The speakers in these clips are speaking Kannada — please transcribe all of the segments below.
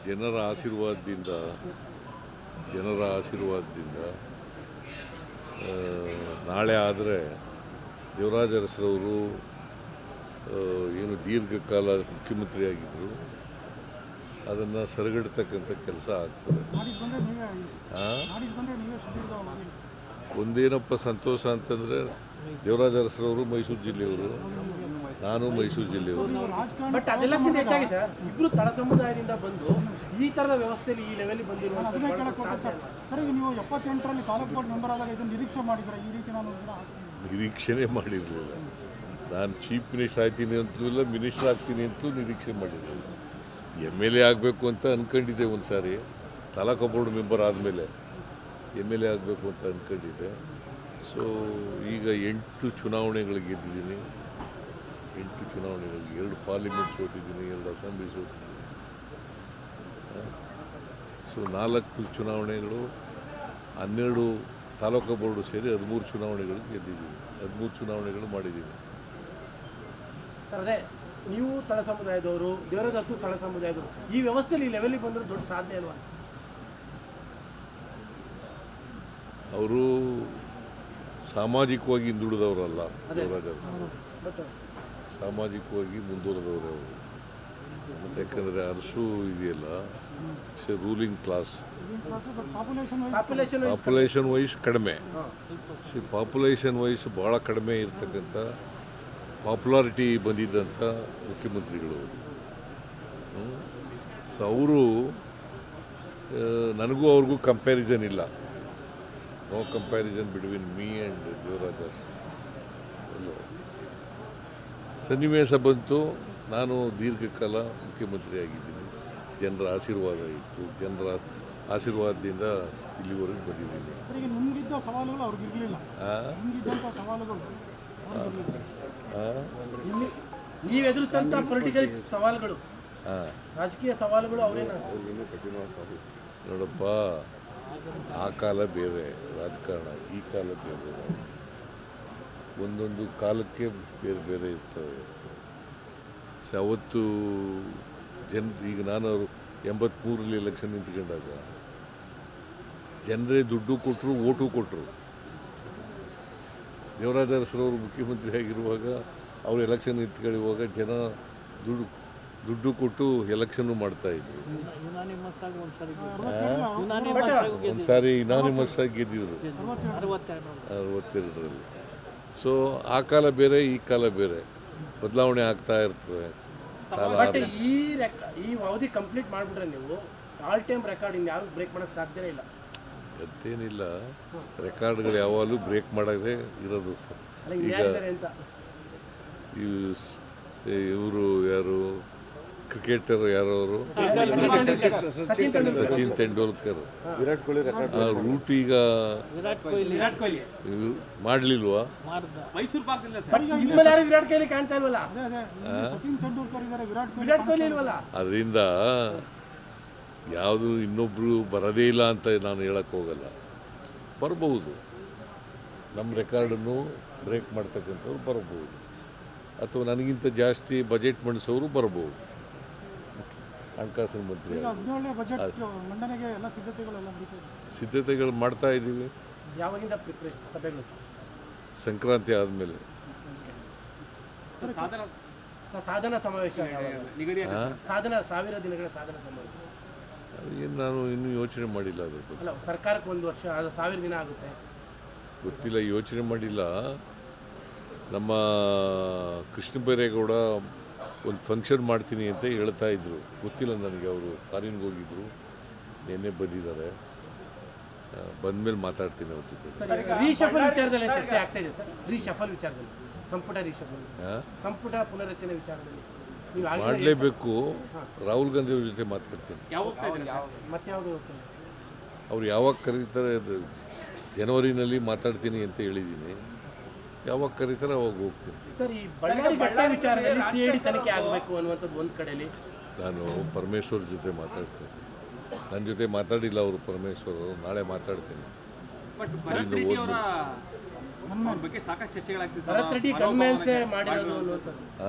ಜನರ ಆಶೀರ್ವಾದದಿಂದ ನಾಳೆ ಆದರೆ ದೇವರಾಜ ಅರಸರವರು ಏನು ದೀರ್ಘಕಾಲ ಮುಖ್ಯಮಂತ್ರಿಯಾಗಿದ್ದರು ಅದನ್ನು ಸರಿಗಟ್ಟತಕ್ಕಂಥ ಕೆಲಸ ಆಗ್ತದೆ. ಒಂದೇನಪ್ಪ ಸಂತೋಷ ಅಂತಂದರೆ ದೇವರಾಜ ಅರಸರವರು ಮೈಸೂರು ಜಿಲ್ಲೆಯವರು, ನಾನು ಮೈಸೂರು ಜಿಲ್ಲೆಯವರು. ಬಟ್ ಅದೆಲ್ಲಕ್ಕಿಂತ ಹೆಚ್ಚಾಗಿ ಸರ್, ಇಬ್ಬರು ತಳ ಸಮುದಾಯದಿಂದ ಬಂದು ಈ ಥರದ ವ್ಯವಸ್ಥೆಯಲ್ಲಿ ಈ ಲೆವೆಲ್ ಬಂದಿರುವಂಥ ಸರ್, ಈಗ ನೀವು 78ರಲ್ಲಿ ತಾಲೂಕು ಬೋರ್ಡ್ ಮೆಂಬರ್ ಆದಾಗ ಇದನ್ನು ನಿರೀಕ್ಷೆ ಮಾಡಿದ್ರೆ ಈ ರೀತಿ ನಾನು ನಿರೀಕ್ಷೆನೇ ಮಾಡಿರಲಿಲ್ಲ. ನಾನು ಚೀಫ್ ಮಿನಿಸ್ಟರ್ ಆಗ್ತೀನಿ ಅಂತಲೂ ಇಲ್ಲ, ಮಿನಿಸ್ಟರ್ ಆಗ್ತೀನಿ ಅಂತಲೂ ನಿರೀಕ್ಷೆ ಮಾಡಿರಲಿಲ್ಲ. MLA ಆಗಬೇಕು ಅಂತ ಅಂದ್ಕೊಂಡಿದ್ದೆ ಒಂದು ಸಾರಿ, ತಾಲೂಕು ಬೋರ್ಡ್ ಮೆಂಬರ್ ಆದಮೇಲೆ MLA ಆಗಬೇಕು ಅಂತ ಅಂದ್ಕೊಂಡಿದ್ದೆ. ಸೊ ಈಗ 8 ಚುನಾವಣೆಗಳಿಗೆ ಗೆದ್ದಿದ್ದೀನಿ. 8 ಚುನಾವಣೆಗಳಿಗೆ 2 ಪಾರ್ಲಿಮೆಂಟ್ ಸೋತಿದ್ದೀನಿ, 2 ಅಸೆಂಬ್ಲಿ ಸೋತಿದ್ದೀನಿ. ಸೊ 4 ಚುನಾವಣೆಗಳು, 12 ತಾಲೂಕು ಬೋರ್ಡು ಸೇರಿ 13 ಚುನಾವಣೆಗಳು ಗೆದ್ದಿದ್ದೀನಿ, 13 ಚುನಾವಣೆಗಳು ಮಾಡಿದ್ದೀನಿ. ಅದೇ ನೀವು ತಳ ಸಮುದಾಯದವರು, ದೇವರಾಜ ಅರಸು ತಳ ಸಮುದಾಯದವರು, ಈ ವ್ಯವಸ್ಥೆಯಲ್ಲಿ ಈ ಲೆವೆಲ್ಗೆ ಬಂದ್ರೆ ದೊಡ್ಡ ಸಾಧನೆ ಅಲ್ವಾ? ಅವರು ಸಾಮಾಜಿಕವಾಗಿ ಹಿಂದುಳಿದವರಲ್ಲ ದೇವರಾಜ ಅರಸು, ಸಾಮಾಜಿಕವಾಗಿ ಮುಂದುವರೆದವರು ಅವರು. ಯಾಕಂದರೆ ಅರಸು ಇದೆಯಲ್ಲ, ರೂಲಿಂಗ್ ಕ್ಲಾಸ್, ಪಾಪ್ಯುಲೇಷನ್ ವೈಸ್ ಕಡಿಮೆ, ಪಾಪ್ಯುಲೇಷನ್ ವೈಸ್ ಭಾಳ ಕಡಿಮೆ ಇರ್ತಕ್ಕಂಥ ಪಾಪ್ಯುಲಾರಿಟಿ ಬಂದಿದ್ದಂಥ ಮುಖ್ಯಮಂತ್ರಿಗಳು. ಸೊ ಅವರು, ನನಗೂ ಅವ್ರಿಗೂ ಕಂಪ್ಯಾರಿಸನ್ ಇಲ್ಲ, no comparison between me and Devaraj Urs. ಸನ್ನಿವೇಶ ಬಂತು, ನಾನು ದೀರ್ಘಕಾಲ ಮುಖ್ಯಮಂತ್ರಿ ಆಗಿದ್ದೀನಿ, ಜನರ ಆಶೀರ್ವಾದ ಇತ್ತು, ಜನರ ಆಶೀರ್ವಾದದಿಂದ ಇಲ್ಲಿವರೆಗೂ ಬಂದಿದ್ದೀನಿ. ನಿಮಗಿದ್ದ ಸವಾಲುಗಳು ಅವ್ರಿಗಿರಲಿಲ್ಲ, ಸವಾಲುಗಳು ನೀವು ಎದುರಿಸಂತ ಪೊಲಿಟಿಕಲ್ ಸವಾಲುಗಳು, ರಾಜಕೀಯ ಸವಾಲುಗಳು ಅವರೇನ? ನೋಡಪ್ಪ, ಆ ಕಾಲ ಬೇರೆ ರಾಜಕಾರಣ, ಈ ಕಾಲ ಬೇರೆ. ಒಂದೊಂದು ಕಾಲಕ್ಕೆ ಬೇರೆ ಬೇರೆ ಇರ್ತವೆ. ಅವತ್ತು ಈಗ ನಾನು 83ರಲ್ಲಿ ಎಲೆಕ್ಷನ್ ನಿಂತ್ಕೊಂಡಾಗ ಜನರೇ ದುಡ್ಡು ಕೊಟ್ಟರು, ಓಟು ಕೊಟ್ಟರು. ದೇವರಾಜ ಅರಸರವರು ಮುಖ್ಯಮಂತ್ರಿ ಆಗಿರುವಾಗ, ಅವರು ಎಲೆಕ್ಷನ್ ನಿಂತ್ಕೊಳ್ಳುವಾಗ ಜನ ದುಡ್ಡು ಕೊಟ್ಟು ಎಲೆಕ್ಷನ್ನು ಮಾಡ್ತಾಯಿದ್ರು. ಒಂದು ಸಾರಿ ಇನಾನಿಮಸ್ ಆಗಿ ಗೆದ್ದಿದ್ರು 62ರಲ್ಲಿ. ಸೊ ಆ ಕಾಲ ಬೇರೆ, ಈ ಕಾಲ ಬೇರೆ, ಬದಲಾವಣೆ ಆಗ್ತಾ ಇರ್ತವೆ. ಬಟ್ ಈ ಅವಧಿ ಕಂಪ್ಲೀಟ್ ಮಾಡಿಬಿಟ್ರೆ ನೀವು ಆಲ್ ಟೈಮ್ ರೆಕಾರ್ಡ್ ಇನ್ನು ಯಾರು ಬ್ರೇಕ್ ಮಾಡೋಕ್ಕೆ ಸಾಧ್ಯನೇ ಇಲ್ಲ. ಅಂತೇನಿಲ್ಲ, ರೆಕಾರ್ಡ್ಗಳು ಯಾವಾಗಲೂ ಬ್ರೇಕ್ ಮಾಡೋದೇ ಇರೋದು. ಈಗ ಇವರು ಯಾರು ಕ್ರಿಕೆಟರ್, ಯಾರವರು, ಸಚಿನ್ ತೆಂಡೂಲ್ಕರ್, ವಿರಾಟ್ ಕೊಹ್ಲಿ ರೂಟ್ ಈಗ ಮಾಡಲಿಲ್ವಾ? ವಿರಾಟ್ ಕೊಹ್ಲಿ ಕಾಣ್ತಾ ಇಲ್ವಲ್ಲ, ಅದರಿಂದ ಯಾವುದು ಇನ್ನೊಬ್ರು ಬರೋದೇ ಇಲ್ಲ ಅಂತ ನಾನು ಹೇಳಕ್ಕೆ ಹೋಗಲ್ಲ. ಬರಬಹುದು, ನಮ್ಮ ರೆಕಾರ್ಡನ್ನು ಬ್ರೇಕ್ ಮಾಡ್ತಕ್ಕಂಥವ್ರು ಬರಬಹುದು, ಅಥವಾ ನನಗಿಂತ ಜಾಸ್ತಿ ಬಜೆಟ್ ಮಂಡಿಸೋರು ಬರಬಹುದು. ಹಣಕಾಸಿನ ಮಂತ್ರಿ ಸಿದ್ಧತೆಗಳು ಮಾಡ್ತಾ ಇದ್ದೀವಿ. ಯಾವಾಗಿಂದ ಸಭೆಗಳು? ಸಂಕ್ರಾಂತಿ ಆದಮೇಲೆ. ಸಾಧನಾ ಸಮಾವೇಶ, ಸಾಧನಾ 1000 ದಿನಗಳ ಸಾಧನಾ ಸಮಾವೇಶ ಏನು ನಾನು ಇನ್ನೂ ಯೋಚನೆ ಮಾಡಿಲ್ಲ. ಅದ್ರ ಬಗ್ಗೆ ಅಲ್ಲ, ಸರ್ಕಾರಕ್ಕೆ 1 ವರ್ಷ, 1000 ದಿನ ಆಗುತ್ತೆ, ಗೊತ್ತಿಲ್ಲ, ಯೋಚನೆ ಮಾಡಿಲ್ಲ. ನಮ್ಮ ಕೃಷ್ಣ ಬೈರೇಗೌಡ ಒಂದು ಫಂಕ್ಷನ್ ಮಾಡ್ತೀನಿ ಅಂತ ಹೇಳ್ತಾ ಇದ್ರು, ಗೊತ್ತಿಲ್ಲ ನನಗೆ. ಅವರು ಫಾರಿನ್ಗೆ ಹೋಗಿದ್ರು, ನಿನ್ನೆ ಬಂದಿದ್ದಾರೆ. ಬಂದಮೇಲೆ ಮಾತಾಡ್ತೀನಿ ಅವ್ರ ಜೊತೆ. ರೀಶಫಲ್ ವಿಚಾರದಲ್ಲಿ ಚರ್ಚೆ ಆಗ್ತಾ ಇದೆ ಸರ್. ರೀಶಫಲ್ ವಿಚಾರದಲ್ಲಿ, ಸಂಪುಟ ರೀಶಫಲ್, ಸಂಪುಟ ಪುನರಚನೆ ವಿಚಾರದಲ್ಲಿ ಮಾಡಲೇಬೇಕು. ರಾಹುಲ್ ಗಾಂಧಿ ಅವ್ರ ಜೊತೆ ಮಾತಾಡ್ತೀನಿ. ಮತ್ತೆ ಯಾವುದು ಅವ್ರು ಯಾವಾಗ ಕರೀತಾರೆ, ಜನವರಿನಲ್ಲಿ ಮಾತಾಡ್ತೀನಿ ಅಂತ ಹೇಳಿದ್ದೀನಿ. ಯಾವಾಗ ಕರೀತಾರೆ ಅವಾಗ ಹೋಗ್ತೀನಿ. ಸರ್, ಈ ಬಳ್ಳಾರಿ ಘಟನೆ ವಿಚಾರದಲ್ಲಿ CID ತನಿಖೆ ಆಗಬೇಕು ಅನ್ನುವಂಥದ್ದು ಒಂದು ಕಡೆಯಲ್ಲಿ ನಾನು ಪರಮೇಶ್ವರ್ ಜೊತೆ ಮಾತಾಡ್ತೀನಿ. ನನ್ನ ಜೊತೆ ಮಾತಾಡಿಲ್ಲ ಅವರು, ಪರಮೇಶ್ವರ್ ಅವರು. ನಾಳೆ ಮಾತಾಡ್ತೀನಿ. ಭರತ್ ರೆಡ್ಡಿ ಗನ್ಮ್ಯಾನ್ಸೇ ಮಾಡಿರೋದು ಅನ್ನುವಂಥದ್ದು,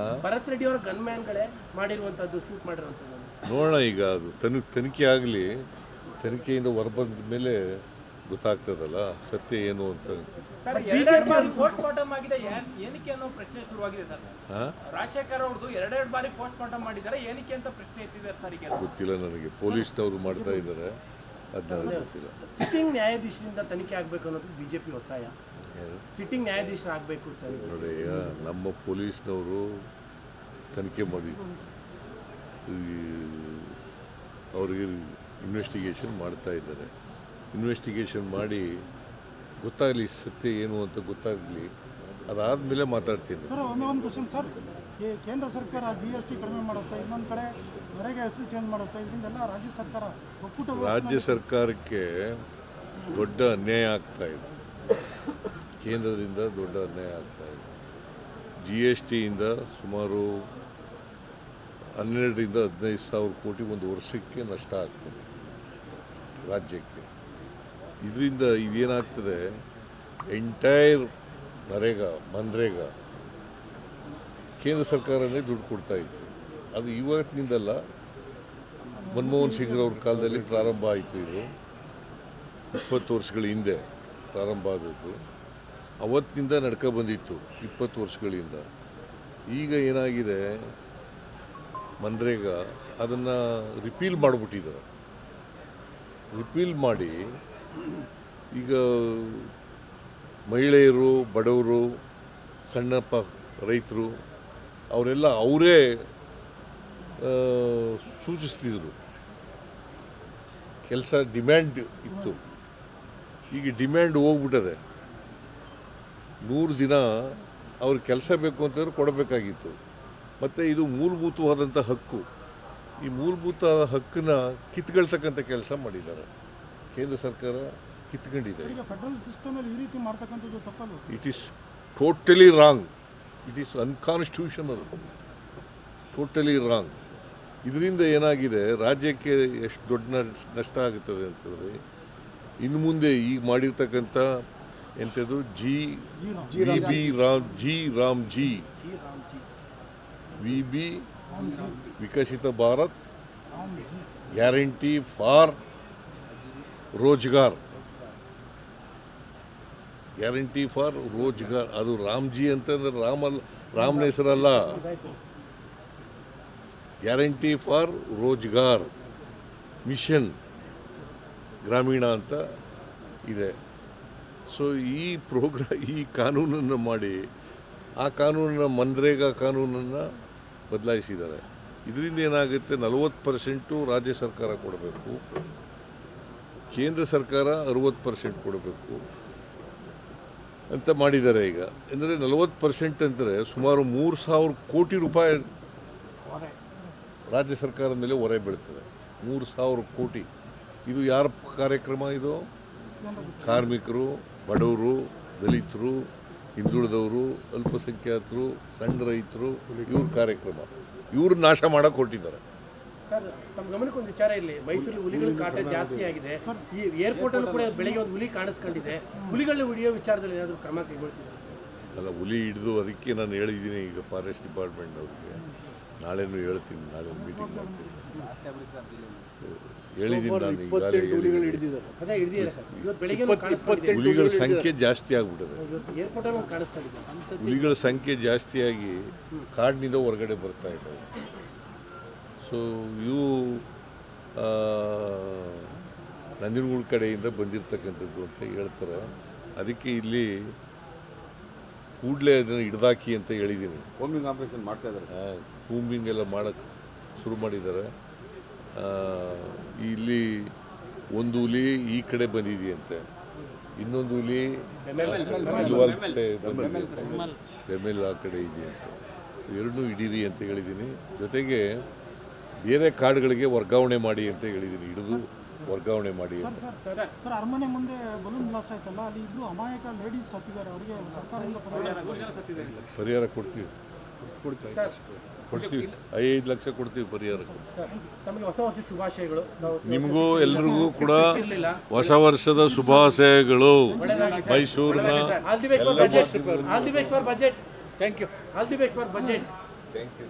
ಭರತ್ ರೆಡ್ಡಿ ಅವರ ಗನ್ಮ್ಯಾನ್ಗಳೇ ಮಾಡಿರುವಂಥದ್ದು, ಶೂಟ್ ಮಾಡಿರುವಂಥದ್ದು. ನೋಡೋಣ ಈಗ ಅದು ತನಿಖೆ ಆಗಲಿ, ತನಿಖೆಯಿಂದ ಹೊರಬಂದ ಮೇಲೆ ಗೊತ್ತಾಗ್ತದಲ್ಲ ಸತ್ಯ ಏನು ಅಂತ. ಸರ್ ಎರಡೆರಡು ಬಾರಿ ಪೋಸ್ಟ್ ಮಾರ್ಟಮ್ ಆಗಿದೆ, ಏನಕ್ಕೆ ಅನ್ನೋ ಪ್ರಶ್ನೆ ಶುರುವಾಗಿದೆ ಸರ್. ಹಾಂ, ರಾಜಶೇಖರ್ ಅವ್ರದ್ದು ಎರಡೆರಡು ಬಾರಿ ಪೋಸ್ಟ್ ಮಾರ್ಟಮ್ ಮಾಡಿದ್ದಾರೆ, ಏನಕ್ಕೆ ಅಂತ ಪ್ರಶ್ನೆ ಎತ್ತಿದ್ದಾರೆ ಸರ್. ಈಗ ಗೊತ್ತಿಲ್ಲ ನನಗೆ, ಪೊಲೀಸ್ನವರು ಮಾಡ್ತಾ ಇದ್ದಾರೆ, ಅದು ನನಗೆ ಗೊತ್ತಿಲ್ಲ. ಸಿಟ್ಟಿಂಗ್ ನ್ಯಾಯಾಧೀಶರಿಂದ ತನಿಖೆ ಆಗಬೇಕು ಅನ್ನೋದು ಬಿಜೆಪಿ ಒತ್ತಾಯ. ಯಾರು? ಸಿಟ್ಟಿಂಗ್ ನ್ಯಾಯಾಧೀಶರು ಆಗಬೇಕು ನೋಡಿ, ನಮ್ಮ ಪೊಲೀಸ್ನವರು ತನಿಖೆ ಮಾಡಿ ಅವರಿಗೆ ಇನ್ವೆಸ್ಟಿಗೇಷನ್ ಮಾಡ್ತಾ ಇದ್ದಾರೆ. ಇನ್ವೆಸ್ಟಿಗೇಷನ್ ಮಾಡಿ ಗೊತ್ತಾಗಲಿ ಸತ್ಯ ಏನು ಅಂತ ಗೊತ್ತಾಗಲಿ, ಅದಾದಮೇಲೆ ಮಾತಾಡ್ತೀನಿ. ಸರ್ ಒಂದೇ ಒಂದು ಕ್ವಶನ್ ಸರ್, ಕೇಂದ್ರ ಸರ್ಕಾರ GST ಕಡಿಮೆ ಮಾಡುತ್ತೆ, ಇನ್ನೊಂದು ಕಡೆ ನರೇಗಾ ಹೆಸರು ಚೇಂಜ್ ಮಾಡುತ್ತೆ, ಇದರಿಂದೆಲ್ಲ ರಾಜ್ಯ ಸರ್ಕಾರ ಒಕ್ಕೂಟ ರಾಜ್ಯ ಸರ್ಕಾರಕ್ಕೆ ದೊಡ್ಡ ಅನ್ಯಾಯ ಆಗ್ತಾ ಇದೆ, ಕೇಂದ್ರದಿಂದ ದೊಡ್ಡ ಅನ್ಯಾಯ ಆಗ್ತಾ ಇದೆ. GSTಯಿಂದ ಸುಮಾರು 12ರಿಂದ 15 ಸಾವಿರ ಕೋಟಿ ಒಂದು ವರ್ಷಕ್ಕೆ ನಷ್ಟ ಆಗ್ತದೆ ರಾಜ್ಯಕ್ಕೆ. ಇದರಿಂದ ಇದೇನಾಗ್ತದೆ, ಎಂಟೈರ್ ಮನ್ರೇಗಾ ಕೇಂದ್ರ ಸರ್ಕಾರನೇ ದುಡ್ಡು ಕೊಡ್ತಾ ಇತ್ತು. ಅದು ಇವತ್ತಿನಿಂದಲ್ಲ, ಮನಮೋಹನ್ ಸಿಂಗ್ರವ್ರ ಕಾಲದಲ್ಲಿ ಪ್ರಾರಂಭ ಆಯಿತು. ಇದು 20 ವರ್ಷಗಳ ಹಿಂದೆ ಪ್ರಾರಂಭ ಆದದ್ದು, ಅವತ್ತಿನಿಂದ ನಡ್ಕೊ ಬಂದಿತ್ತು 20 ವರ್ಷಗಳಿಂದ. ಈಗ ಏನಾಗಿದೆ, ಮನ್ರೇಗಾ ಅದನ್ನು ರಿಪೀಲ್ ಮಾಡಿಬಿಟ್ಟಿದ್ದಾರೆ. ರಿಪೀಲ್ ಮಾಡಿ ಈಗ ಮಹಿಳೆಯರು, ಬಡವರು, ಸಣ್ಣ ರೈತರು ಅವರೆಲ್ಲ ಅವರೇ ಸೂಚಿಸ್ತಿದ್ರು. ಕೆಲಸ ಡಿಮ್ಯಾಂಡ್ ಇತ್ತು, ಈಗ ಡಿಮ್ಯಾಂಡ್ ಹೋಗ್ಬಿಟ್ಟದೆ. 100 ದಿನ ಅವ್ರಿಗೆ ಕೆಲಸ ಬೇಕು ಅಂತಂದ್ರೆ ಕೊಡಬೇಕಾಗಿತ್ತು. ಮತ್ತು ಇದು ಮೂಲಭೂತವಾದಂಥ ಹಕ್ಕು. ಈ ಮೂಲಭೂತ ಹಕ್ಕನ್ನ ಕಿತ್ಕೊಳ್ತಕ್ಕಂಥ ಕೆಲಸ ಮಾಡಿದ್ದಾರೆ ಕೇಂದ್ರ ಸರ್ಕಾರ, ಕಿತ್ಕೊಂಡಿದೆ. ಈಗ ಫೆಡರಲ್ ಸಿಸ್ಟಮಲ್ಲಿ ಈ ರೀತಿ ಮಾಡ್ತಕ್ಕಂಥದ್ದು ತಪ್ಪಲ್ಲ? It is totally wrong, it is unconstitutional, totally wrong. ಇದರಿಂದ ಏನಾಗಿದೆ, ರಾಜ್ಯಕ್ಕೆ ಎಷ್ಟು ದೊಡ್ಡ ನಷ್ಟ ಆಗುತ್ತದೆ ಅಂತಂದರೆ, ಇನ್ನು ಮುಂದೆ ಈಗ ಮಾಡಿರ್ತಕ್ಕಂಥ ಎಂಥದ್ದು VB Viksit Bharat guarantee for Rozgar, guarantee for Rozgar. ಅದು ರಾಮ್ಜಿ ಅಂತಂದ್ರೆ ರಾಮನ ಹೆಸರಲ್ಲ, ಗ್ಯಾರಂಟಿ ಫಾರ್ ರೋಜ್ಗಾರ್ ಮಿಷನ್ ಗ್ರಾಮೀಣ ಅಂತ ಇದೆ. ಸೊ ಈ ಕಾನೂನನ್ನು ಮಾಡಿ ಆ ಕಾನೂನನ್ನು ಮನ್ರೇಗಾ ಕಾನೂನನ್ನು ಬದಲಾಯಿಸಿದ್ದಾರೆ. ಇದರಿಂದ ಏನಾಗುತ್ತೆ, 40% ರಾಜ್ಯ ಸರ್ಕಾರ ಕೊಡಬೇಕು, ಕೇಂದ್ರ ಸರ್ಕಾರ 60% ಕೊಡಬೇಕು ಅಂತ ಮಾಡಿದ್ದಾರೆ. ಈಗ ಅಂದರೆ 40% ಅಂದರೆ ಸುಮಾರು 3,000 ಕೋಟಿ ರೂಪಾಯಿ ರಾಜ್ಯ ಸರ್ಕಾರದ ಮೇಲೆ ಹೊರೆ ಬೀಳ್ತದೆ. 3,000 ಕೋಟಿ. ಇದು ಯಾರ ಕಾರ್ಯಕ್ರಮ? ಇದು ಕಾರ್ಮಿಕರು, ಬಡವರು, ದಲಿತರು, ಹಿಂದುಳಿದವರು, ಅಲ್ಪಸಂಖ್ಯಾತರು, ಸಣ್ಣ ರೈತರು, ಇವ್ರ ಕಾರ್ಯಕ್ರಮ. ಇವ್ರು ನಾಶ ಮಾಡಕ್ಕೆ ಹೊರಟಿದ್ದಾರೆ. ಸರ್, ತಮ್ಮ ಗಮನಕ್ಕೆ ಒಂದು ವಿಚಾರ ಇಲ್ಲಿ, ಮೈಸೂರಲ್ಲಿ ಹುಲಿಗಳ ಕಾಟ ಜಾಸ್ತಿ ಆಗಿದೆ. ಈ ಏರ್ಪೋರ್ಟಲ್ಲೂ ಕೂಡ ಬೆಳಗ್ಗೆ ಒಂದು ಹುಲಿ ಕಾಣಿಸ್ಕೊಂಡಿದೆ. ಹುಲಿಗಳನ್ನ ಹಿಡಿಯೋ ವಿಚಾರದಲ್ಲಿ ಏನಾದರೂ ಕ್ರಮ ಕೈಗೊಳ್ತಿದ್ದಾರೆ? ಅಲ್ಲ, ಹುಲಿ ಹಿಡಿದು ಅದಕ್ಕೆ ನಾನು ಹೇಳಿದ್ದೀನಿ ಈಗ ಫಾರೆಸ್ಟ್ ಡಿಪಾರ್ಟ್ಮೆಂಟ್ ಅವ್ರಿಗೆ. ನಾಳೆನೂ ಹೇಳ್ತೀನಿ, ನಾಳೆ ಮೀಟಿಂಗ್ ಮಾಡ್ತೀನಿ. ಹೇಳಿದ್ದೀನಿ ನಾನು ಈಗಾಗಲೇ. ಹುಲಿಗಳ ಸಂಖ್ಯೆ ಜಾಸ್ತಿ ಆಗ್ಬಿಟ್ಟಿದೆ. ಹುಲಿಗಳ ಸಂಖ್ಯೆ ಜಾಸ್ತಿಯಾಗಿ ಕಾಡಿನಿಂದ ಹೊರಗಡೆ ಬರ್ತಾ ಇದ್ದಾವೆ. ಸೊ ಇವು ನಂಜನಗೂಡು ಕಡೆಯಿಂದ ಬಂದಿರತಕ್ಕಂಥದ್ದು ಅಂತ ಹೇಳ್ತಾರೆ. ಅದಕ್ಕೆ ಇಲ್ಲಿ ಕೂಡಲೇ ಅದನ್ನು ಹಿಡ್ದಾಕಿ ಅಂತ ಹೇಳಿದ್ದೀನಿ. ಕೂಂಬಿಂಗ್ ಆಪರೇಷನ್ ಮಾಡ್ತಾ ಇದ್ದಾರೆ, ಕೂಂಬಿಂಗ್ ಎಲ್ಲ ಮಾಡೋಕ್ಕೆ ಶುರು ಮಾಡಿದ್ದಾರೆ. ಇಲ್ಲಿ ಒಂದು ಹುಲಿ ಈ ಕಡೆ ಬಂದಿದೆಯಂತೆ, ಇನ್ನೊಂದು ಹುಲಿ ಬೆಮೆಲ್ ಆ ಕಡೆ ಇದೆಯಂತೆ. ಎರಡನ್ನೂ ಹಿಡೀರಿ ಅಂತ ಹೇಳಿದ್ದೀನಿ. ಜೊತೆಗೆ ಬೇರೆ ಕಾಡುಗಳಿಗೆ ವರ್ಗಾವಣೆ ಮಾಡಿ ಅಂತ ಹೇಳಿದ್ದೀನಿ, ಹಿಡಿದು ವರ್ಗಾವಣೆ ಮಾಡಿ ಅಂತ. ಸರ್, ಅರಮನೆ ಮುಂದೆ ಬಲೂನ್ ಬ್ಲಾಸ್ಟ್ ಆಯ್ತಲ್ಲ, ಅಲ್ಲಿ ಇಬ್ಬರು ಅಮಾಯಕ ಲೇಡೀಸ್ ಸತ್ತಿದ್ದಾರೆ, ಅವರಿಗೆ ಸರ್ಕಾರದಿಂದ ಪರಿಹಾರ ಕೊಡ್ತೀವಿ 5 ಲಕ್ಷ ಕೊಡ್ತೀವಿ ಪರಿಹಾರ. ಹೊಸ ವರ್ಷ ಶುಭಾಶಯಗಳು. ನಿಮಗೂ ಎಲ್ರಿಗೂ ಕೂಡ ಹೊಸ ವರ್ಷದ ಶುಭಾಶಯಗಳು. ಮೈಸೂರಿನ all the best for budget. Thank you. All the best for budget. Thank you.